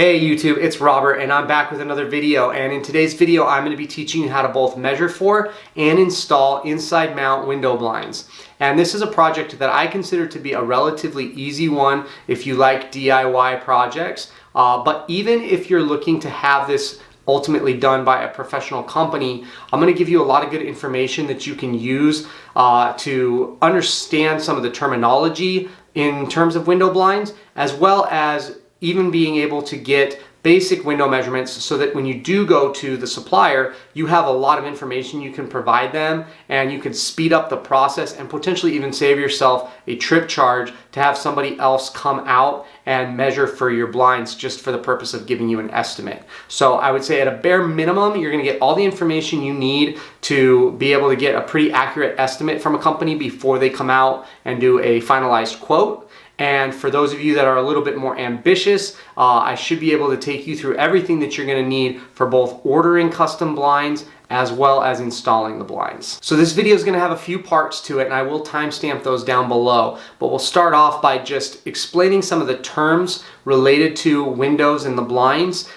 Hey YouTube, it's Robert and I'm back with another video, and in today's video I'm going to be teaching you how to both measure for and install inside mount window blinds. And this is a project that I consider to be a relatively easy one if you like DIY projects, but even if you're looking to have this ultimately done by a professional company, I'm going to give you a lot of good information that you can use to understand some of the terminology in terms of window blinds, as well as even being able to get basic window measurements so that when you do go to the supplier, you have a lot of information you can provide them, and you can speed up the process and potentially even save yourself a trip charge to have somebody else come out and measure for your blinds just for the purpose of giving you an estimate. So I would say at a bare minimum, you're gonna get all the information you need to be able to get a pretty accurate estimate from a company before they come out and do a finalized quote. And for those of you that are a little bit more ambitious, I should be able to take you through everything that you're going to need for both ordering custom blinds as well as installing the blinds. So this video is going to have a few parts to it, and I will timestamp those down below. But we'll start off by just explaining some of the terms related to windows and the blinds,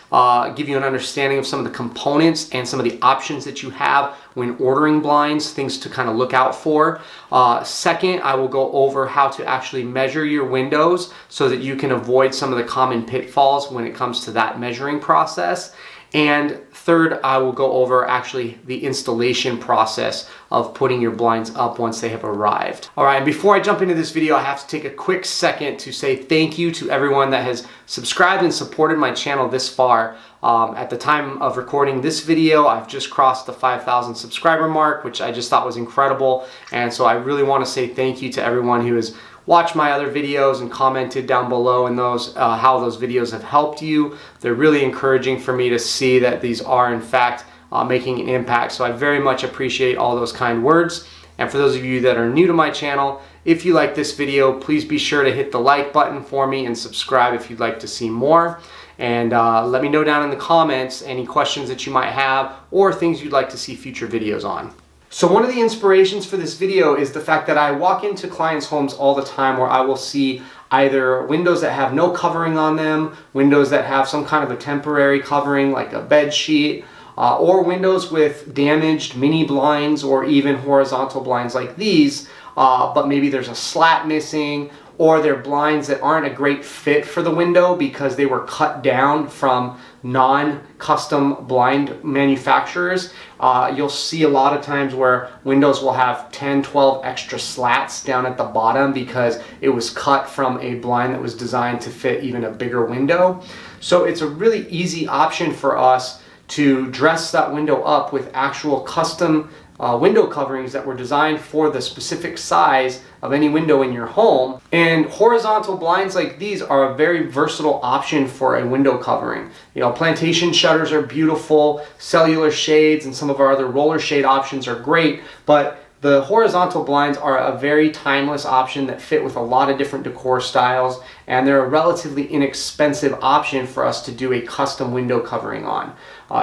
give you an understanding of some of the components and some of the options that you have when ordering blinds, things to kind of look out for. Second, I will go over how to actually measure your windows so that you can avoid some of the common pitfalls when it comes to that measuring process. And third, I will go over actually the installation process of putting your blinds up once they have arrived. All right, and before I jump into this video, I have to take a quick second to say thank you to everyone that has subscribed and supported my channel this far. At the time of recording this video, I've just crossed the 5,000 subscriber mark, which I just thought was incredible. And so I really want to say thank you to everyone who has watched my other videos and commented down below and how those videos have helped you. They're really encouraging for me to see that these are in fact making an impact. So I very much appreciate all those kind words. And for those of you that are new to my channel, if you like this video, please be sure to hit the like button for me and subscribe if you'd like to see more. And let me know down in the comments any questions that you might have or things you'd like to see future videos on. So one of the inspirations for this video is the fact that I walk into clients' homes all the time where I will see either windows that have no covering on them, windows that have some kind of a temporary covering like a bed sheet, or windows with damaged mini blinds or even horizontal blinds like these, but maybe there's a slat missing, or they're blinds that aren't a great fit for the window because they were cut down from non-custom blind manufacturers. You'll see a lot of times where windows will have 10, 12 extra slats down at the bottom because it was cut from a blind that was designed to fit even a bigger window. So it's a really easy option for us to dress that window up with actual custom window coverings that were designed for the specific size of any window in your home. And horizontal blinds like these are a very versatile option for a window covering. You know, plantation shutters are beautiful, cellular shades and some of our other roller shade options are great, but the horizontal blinds are a very timeless option that fit with a lot of different decor styles, and they're a relatively inexpensive option for us to do a custom window covering on.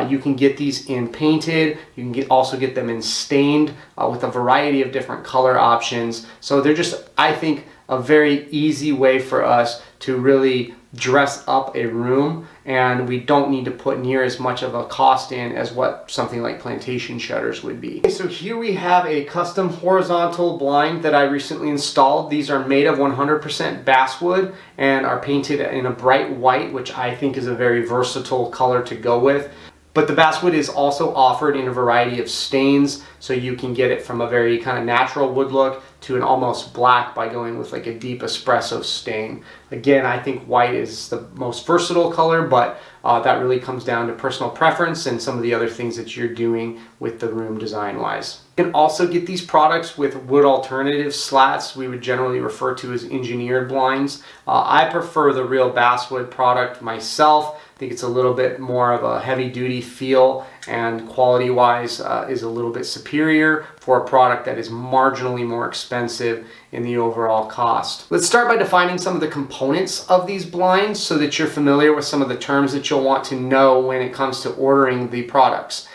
You can get these in painted, you can also get them in stained with a variety of different color options. So they're just, I think, a very easy way for us to really dress up a room, and we don't need to put near as much of a cost in as what something like plantation shutters would be. So here we have a custom horizontal blind that I recently installed. These are made of 100% basswood and are painted in a bright white, which I think is a very versatile color to go with. But the basswood is also offered in a variety of stains, so you can get it from a very kind of natural wood look to an almost black by going with like a deep espresso stain. Again, I think white is the most versatile color, but that really comes down to personal preference and some of the other things that you're doing with the room design-wise. You can also get these products with wood alternative slats we would generally refer to as engineered blinds. I prefer the real basswood product myself. I think it's a little bit more of a heavy-duty feel, and quality-wise is a little bit superior for a product that is marginally more expensive in the overall cost. Let's start by defining some of the components of these blinds so that you're familiar with some of the terms that you'll want to know when it comes to ordering the products.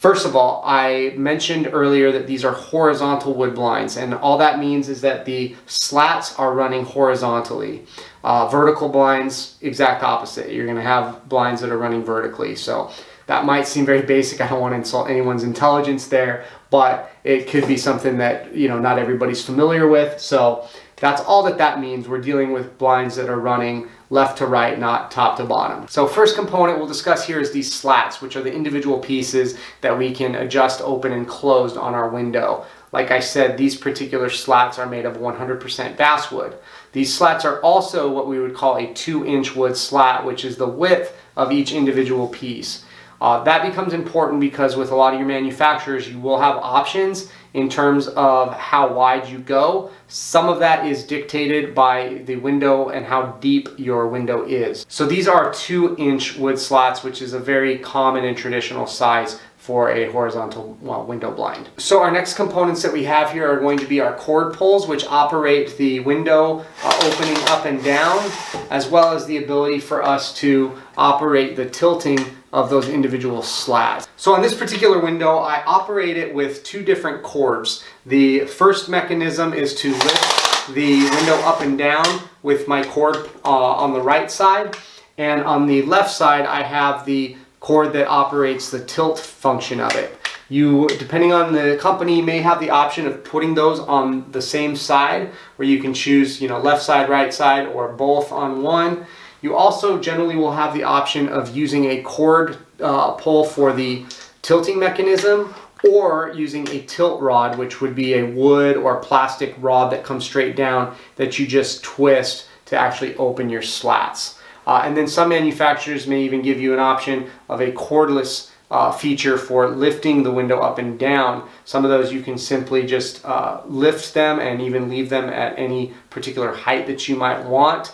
First of all, I mentioned earlier that these are horizontal wood blinds, and all that means is that the slats are running horizontally. Vertical blinds, exact opposite. You're going to have blinds that are running vertically. So that might seem very basic. I don't want to insult anyone's intelligence there, but it could be something that, you know, not everybody's familiar with. So that's all that means. We're dealing with blinds that are running left to right, not top to bottom. So first component we'll discuss here is these slats, which are the individual pieces that we can adjust, open, and close on our window. Like I said, these particular slats are made of 100% basswood. These slats are also what we would call a 2-inch wood slat, which is the width of each individual piece. That becomes important because with a lot of your manufacturers, you will have options in terms of how wide you go. Some of that is dictated by the window and how deep your window is. So these are 2-inch wood slats, which is a very common and traditional size for a horizontal window blind. So our next components that we have here are going to be our cord pulls, which operate the window opening up and down, as well as the ability for us to operate the tilting of those individual slats. So on this particular window, I operate it with 2 different cords. The first mechanism is to lift the window up and down with my cord on the right side, and on the left side I have the cord that operates the tilt function of it. You, depending on the company, may have the option of putting those on the same side, where you can choose, you know, left side, right side, or both on one. You also generally will have the option of using a cord pull for the tilting mechanism, or using a tilt rod, which would be a wood or plastic rod that comes straight down that you just twist to actually open your slats. And then some manufacturers may even give you an option of a cordless feature for lifting the window up and down. Some of those you can simply just lift them and even leave them at any particular height that you might want.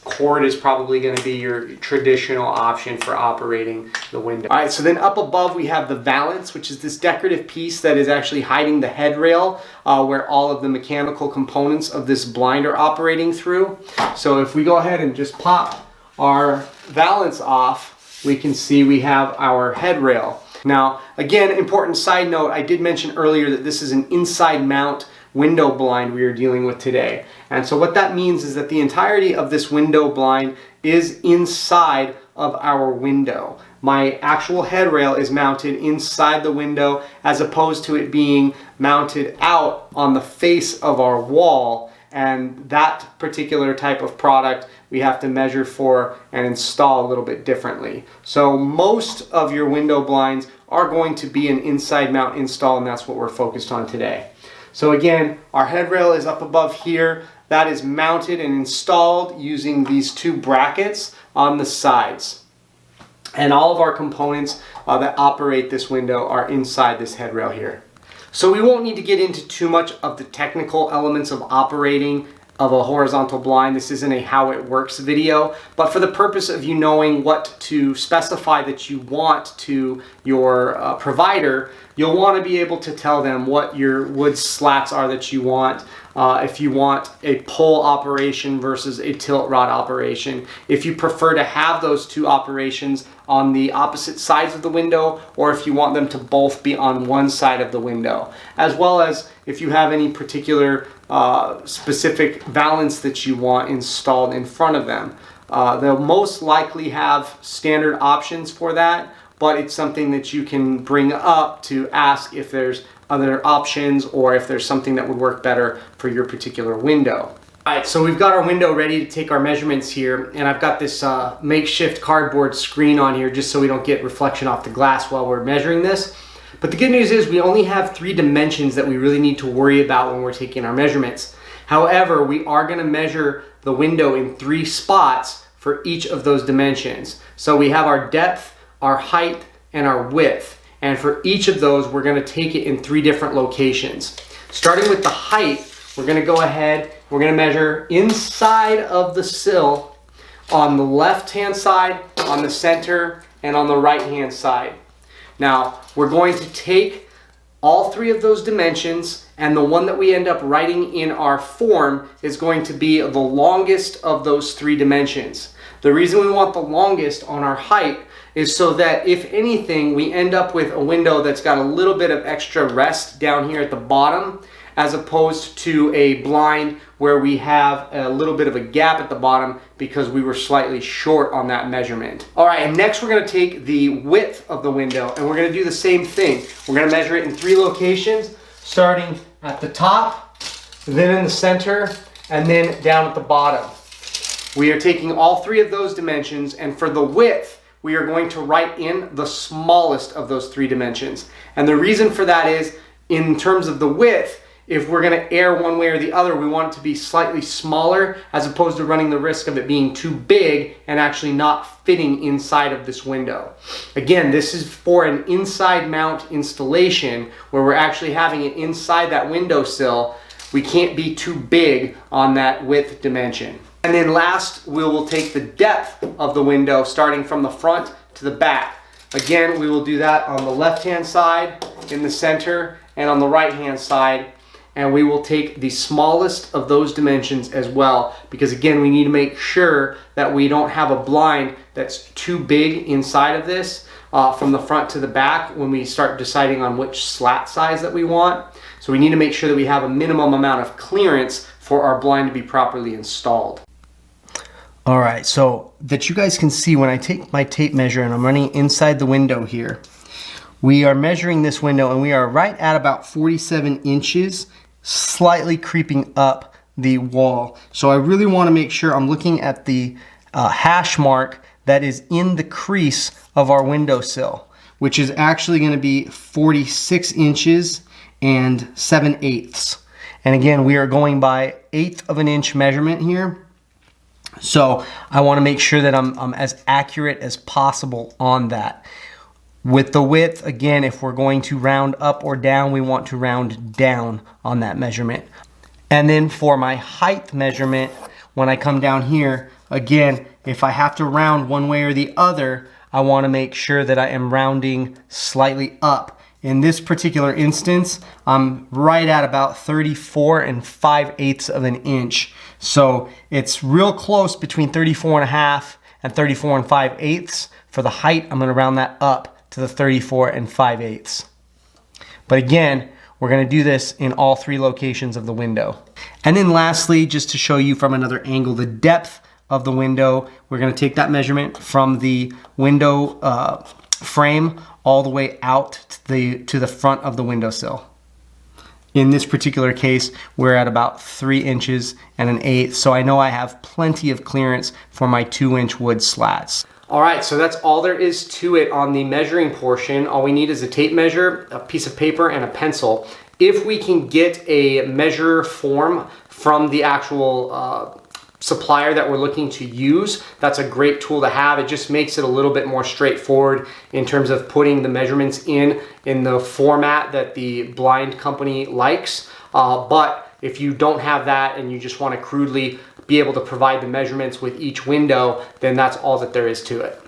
Cord is probably going to be your traditional option for operating the window. All right, so then up above we have the valance, which is this decorative piece that is actually hiding the headrail where all of the mechanical components of this blind are operating through. So if we go ahead and just pop our valance off, we can see we have our headrail. Now, again, important side note, I did mention earlier that this is an inside mount window blind we are dealing with today. And so what that means is that the entirety of this window blind is inside of our window. My actual headrail is mounted inside the window, as opposed to it being mounted out on the face of our wall. And that particular type of product we have to measure for and install a little bit differently. So most of your window blinds are going to be an inside mount install, and that's what we're focused on today. So again, our headrail is up above here. That is mounted and installed using these 2 brackets on the sides. And all of our components that operate this window are inside this headrail here. So we won't need to get into too much of the technical elements of operating of a horizontal blind. This isn't a how it works video, but for the purpose of you knowing what to specify that you want to your provider, you'll want to be able to tell them what your wood slats are that you want. If you want a pull operation versus a tilt rod operation, if you prefer to have those 2 operations on the opposite sides of the window, or if you want them to both be on one side of the window, as well as if you have any particular specific valance that you want installed in front of them. They'll most likely have standard options for that, but it's something that you can bring up to ask if there's other options or if there's something that would work better for your particular window. Alright, so we've got our window ready to take our measurements here, and I've got this makeshift cardboard screen on here just so we don't get reflection off the glass while we're measuring this. But the good news is we only have 3 dimensions that we really need to worry about when we're taking our measurements. However, we are going to measure the window in 3 spots for each of those dimensions. So we have our depth, our height, and our width. And for each of those, we're going to take it in 3 different locations. Starting with the height, we're going to go ahead, we're going to measure inside of the sill on the left-hand side, on the center, and on the right-hand side. Now, we're going to take all 3 of those dimensions, and the one that we end up writing in our form is going to be the longest of those 3 dimensions. The reason we want the longest on our height is so that if anything, we end up with a window that's got a little bit of extra rest down here at the bottom, as opposed to a blind where we have a little bit of a gap at the bottom because we were slightly short on that measurement. All right, and next we're gonna take the width of the window and we're gonna do the same thing. We're gonna measure it in 3 locations, starting at the top, then in the center, and then down at the bottom. We are taking all 3 of those dimensions, and for the width, we are going to write in the smallest of those 3 dimensions. And the reason for that is, in terms of the width, if we're gonna err one way or the other, we want it to be slightly smaller as opposed to running the risk of it being too big and actually not fitting inside of this window. Again, this is for an inside mount installation where we're actually having it inside that windowsill. We can't be too big on that width dimension. And then last, we will take the depth of the window starting from the front to the back. Again, we will do that on the left-hand side, in the center, and on the right-hand side. And we will take the smallest of those dimensions as well, because again, we need to make sure that we don't have a blind that's too big inside of this from the front to the back when we start deciding on which slat size that we want. So we need to make sure that we have a minimum amount of clearance for our blind to be properly installed. All right, so that you guys can see, when I take my tape measure and I'm running inside the window here, we are measuring this window and we are right at about 47 inches, slightly creeping up the wall. So I really want to make sure I'm looking at the hash mark that is in the crease of our windowsill, which is actually going to be 46 inches and 7/8. And again, we are going by 1/8 of an inch measurement here. So I want to make sure that I'm as accurate as possible on that. With the width, again, if we're going to round up or down, we want to round down on that measurement. And then for my height measurement, when I come down here, again, if I have to round one way or the other, I want to make sure that I am rounding slightly up. In this particular instance, I'm right at about 34 5/8 of an inch. So it's real close between 34 1/2 and 34 5/8. For the height, I'm going to round that up to the 34 5/8. But again, we're going to do this in all 3 locations of the window. And then lastly, just to show you from another angle, the depth of the window, we're going to take that measurement from the window frame all the way out to the front of the windowsill. In this particular case, we're at about 3 inches and 1/8, so I know I have plenty of clearance for my 2-inch wood slats. All right, so that's all there is to it on the measuring portion. All we need is a tape measure, a piece of paper, and a pencil. If we can get a measure form from the actual supplier that we're looking to use, that's a great tool to have. It just makes it a little bit more straightforward in terms of putting the measurements in the format that the blind company likes. But if you don't have that and you just want to crudely be able to provide the measurements with each window, then that's all that there is to it.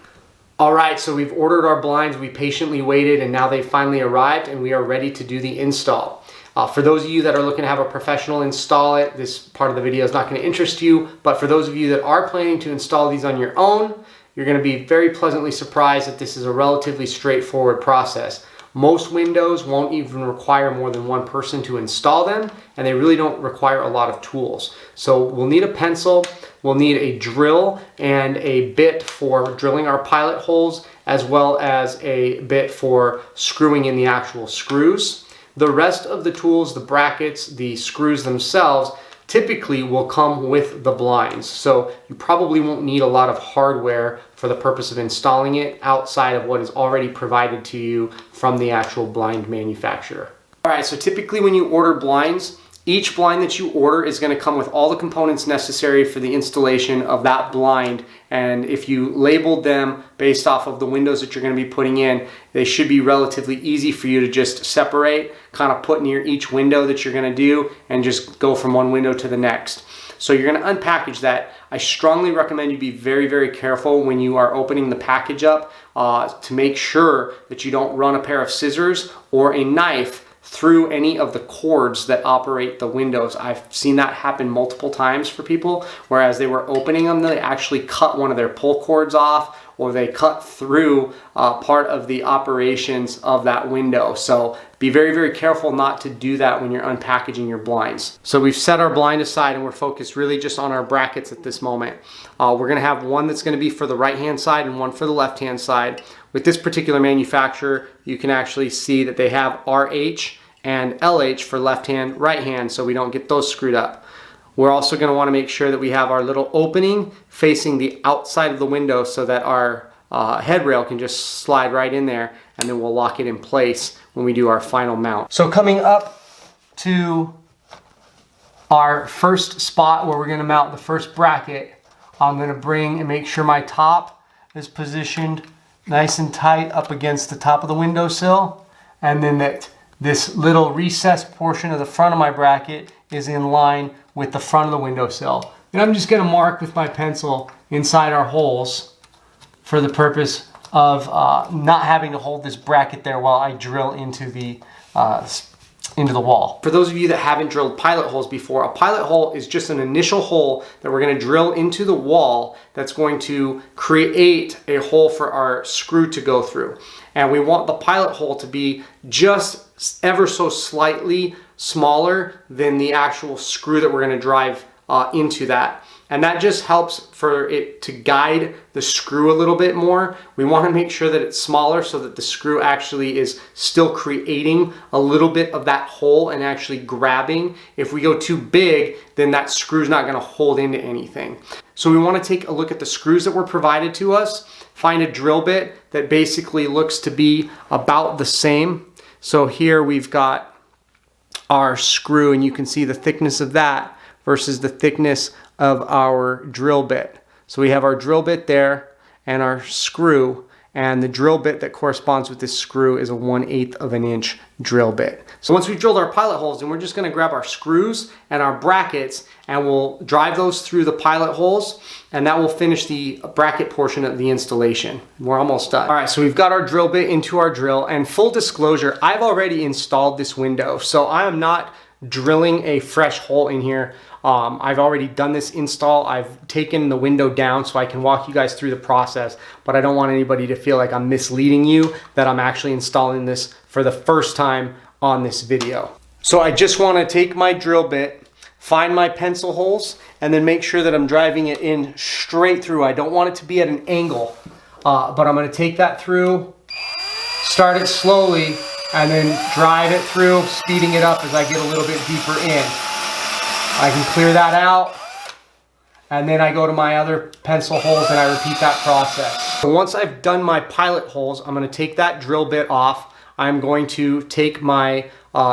All right, so we've ordered our blinds, we patiently waited, and now they finally arrived and we are ready to do the install. For those of you that are looking to have a professional install it, this part of the video is not going to interest you, but for those of you that are planning to install these on your own, you're going to be very pleasantly surprised that this is a relatively straightforward process. Most windows won't even require more than 1 person to install them, and they really don't require a lot of tools. So we'll need a pencil, we'll need a drill and a bit for drilling our pilot holes, as well as a bit for screwing in the actual screws. The rest of the tools, the brackets, the screws themselves, typically will come with the blinds. So you probably won't need a lot of hardware for the purpose of installing it outside of what is already provided to you from the actual blind manufacturer. All right, so typically when you order blinds, each blind that you order is going to come with all the components necessary for the installation of that blind. And if you labeled them based off of the windows that you're going to be putting in, they should be relatively easy for you to just separate, kind of put near each window that you're going to do, and just go from one window to the next. So you're going to unpackage that. I strongly recommend you be very, very careful when you are opening the package up to make sure that you don't run a pair of scissors or a knife through any of the cords that operate the windows. I've seen that happen multiple times for people, whereas they were opening them, they actually cut one of their pull cords off, or they cut through part of the operations of that window. So be very, very careful not to do that when you're unpackaging your blinds. So we've set our blind aside and we're focused really just on our brackets at this moment. We're gonna have one that's gonna be for the right-hand side and one for the left-hand side. With this particular manufacturer, you can actually see that they have RH and LH for left hand, right hand, so we don't get those screwed up. We're also going to want to make sure that we have our little opening facing the outside of the window so that our head rail can just slide right in there, and then we'll lock it in place when we do our final mount. So coming up to our first spot where we're going to mount the first bracket, I'm going to bring and make sure my top is positioned nice and tight up against the top of the windowsill, and then that this little recessed portion of the front of my bracket is in line with the front of the windowsill. And I'm just going to mark with my pencil inside our holes for the purpose of not having to hold this bracket there while I drill into the wall. For those of you that haven't drilled pilot holes before, a pilot hole is just an initial hole that we're going to drill into the wall that's going to create a hole for our screw to go through. And we want the pilot hole to be just ever so slightly smaller than the actual screw that we're going to drive into that. And that just helps for it to guide the screw a little bit more. We want to make sure that it's smaller so that the screw actually is still creating a little bit of that hole and actually grabbing. If we go too big, then that screw's not going to hold into anything. So we want to take a look at the screws that were provided to us, find a drill bit that basically looks to be about the same. So here we've got our screw, and you can see the thickness of that versus the thickness of our drill bit. So we have our drill bit there and our screw, and the drill bit that corresponds with this screw is a 1/8 of an inch drill bit. So once we've drilled our pilot holes, then we're just going to grab our screws and our brackets and we'll drive those through the pilot holes, and that will finish the bracket portion of the installation. We're almost done. All right, so we've got our drill bit into our drill, and full disclosure, I've already installed this window, so I am not drilling a fresh hole in here. I've already done this install. I've taken the window down so I can walk you guys through the process, but I don't want anybody to feel like I'm misleading you that I'm actually installing this for the first time on this video. So I just want to take my drill bit, find my pencil holes, and then make sure that I'm driving it in straight through. I don't want it to be at an angle, but I'm going to take that through, start it slowly, and then drive it through, speeding it up as I get a little bit deeper in. I can clear that out, and then I go to my other pencil holes and I repeat that process. So once I've done my pilot holes, I'm going to take that drill bit off. I'm going to take my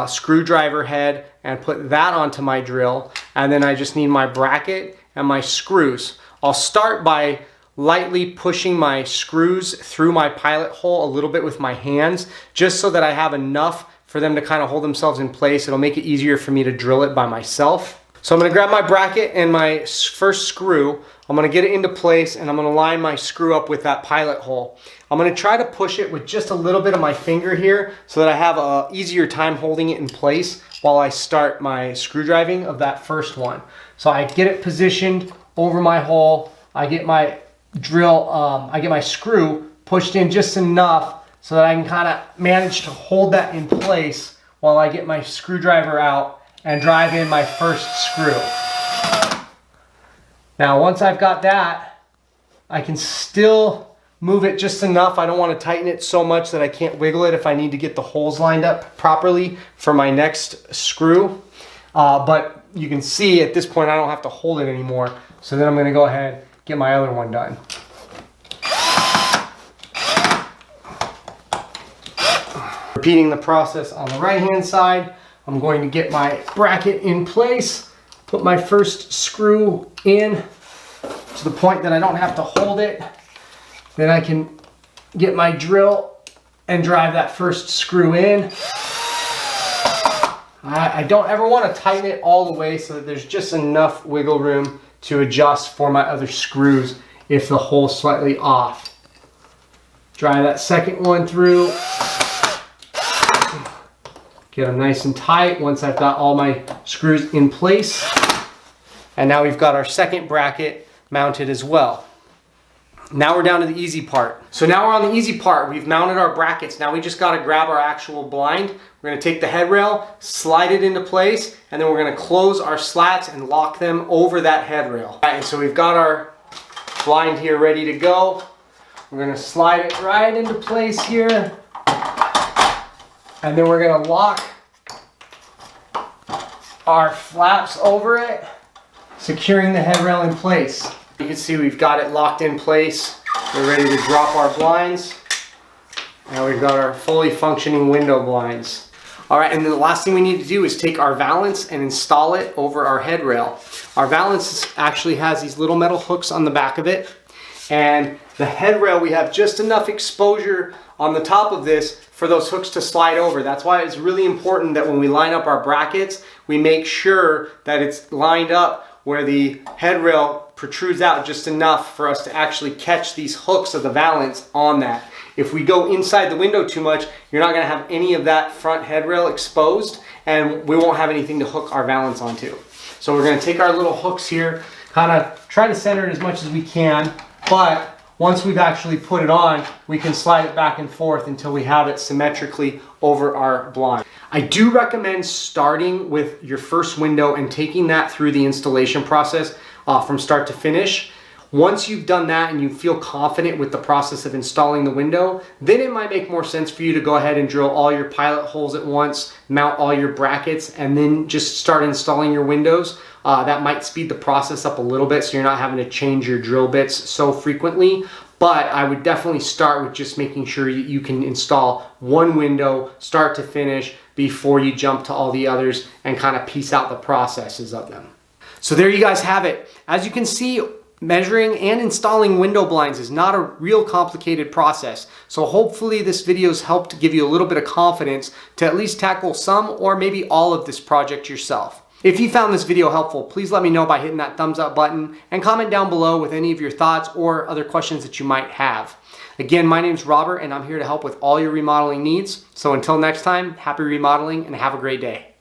screwdriver head and put that onto my drill, and then I just need my bracket and my screws. I'll start by lightly pushing my screws through my pilot hole a little bit with my hands, just so that I have enough for them to kind of hold themselves in place. It'll make it easier for me to drill it by myself. So I'm going to grab my bracket and my first screw. I'm going to get it into place, and I'm going to line my screw up with that pilot hole. I'm going to try to push it with just a little bit of my finger here so that I have a easier time holding it in place while I start my screw driving of that first one. So I get it positioned over my hole. I get my drill, I get my screw pushed in just enough so that I can kind of manage to hold that in place while I get my screwdriver out and drive in my first screw. Now once I've got that, I can still move it just enough. I don't want to tighten it so much that I can't wiggle it if I need to get the holes lined up properly for my next screw. But you can see at this point I don't have to hold it anymore. So then I'm going to go ahead and get my other one done. Repeating the process on the right hand side, I'm going to get my bracket in place, put my first screw in to the point that I don't have to hold it. Then I can get my drill and drive that first screw in. I don't ever want to tighten it all the way so that there's just enough wiggle room to adjust for my other screws if the hole's slightly off. Drive that second one through. get them nice and tight once I've got all my screws in place. And now we've got our second bracket mounted as well. Now we're down to the easy part. So now we're on the easy part. We've mounted our brackets. Now we just got to grab our actual blind. We're going to take the headrail, slide it into place, and then we're going to close our slats and lock them over that headrail. All right, and so we've got our blind here ready to go. We're going to slide it right into place here. And then we're going to lock our flaps over it, securing the headrail in place. You can see we've got it locked in place. We're ready to drop our blinds. Now we've got our fully functioning window blinds. All right, and then the last thing we need to do is take our valance and install it over our headrail. Our valance actually has these little metal hooks on the back of it. And the headrail, we have just enough exposure on the top of this for those hooks to slide over. That's why it's really important that when we line up our brackets, we make sure that it's lined up where the headrail protrudes out just enough for us to actually catch these hooks of the valance on that. If we go inside the window too much, you're not going to have any of that front headrail exposed, and we won't have anything to hook our valance onto. So we're going to take our little hooks here, kind of try to center it as much as we can, but once we've actually put it on, we can slide it back and forth until we have it symmetrically over our blind. I do recommend starting with your first window and taking that through the installation process from start to finish. Once you've done that and you feel confident with the process of installing the window, then it might make more sense for you to go ahead and drill all your pilot holes at once, mount all your brackets, and then just start installing your windows. That might speed the process up a little bit so you're not having to change your drill bits so frequently. But I would definitely start with just making sure you can install one window start to finish before you jump to all the others and kind of piece out the processes of them. So there you guys have it. As you can see, measuring and installing window blinds is not a real complicated process. So hopefully this video has helped give you a little bit of confidence to at least tackle some or maybe all of this project yourself. If you found this video helpful, please let me know by hitting that thumbs up button and comment down below with any of your thoughts or other questions that you might have. Again, my name's Robert and I'm here to help with all your remodeling needs. So until next time, happy remodeling and have a great day.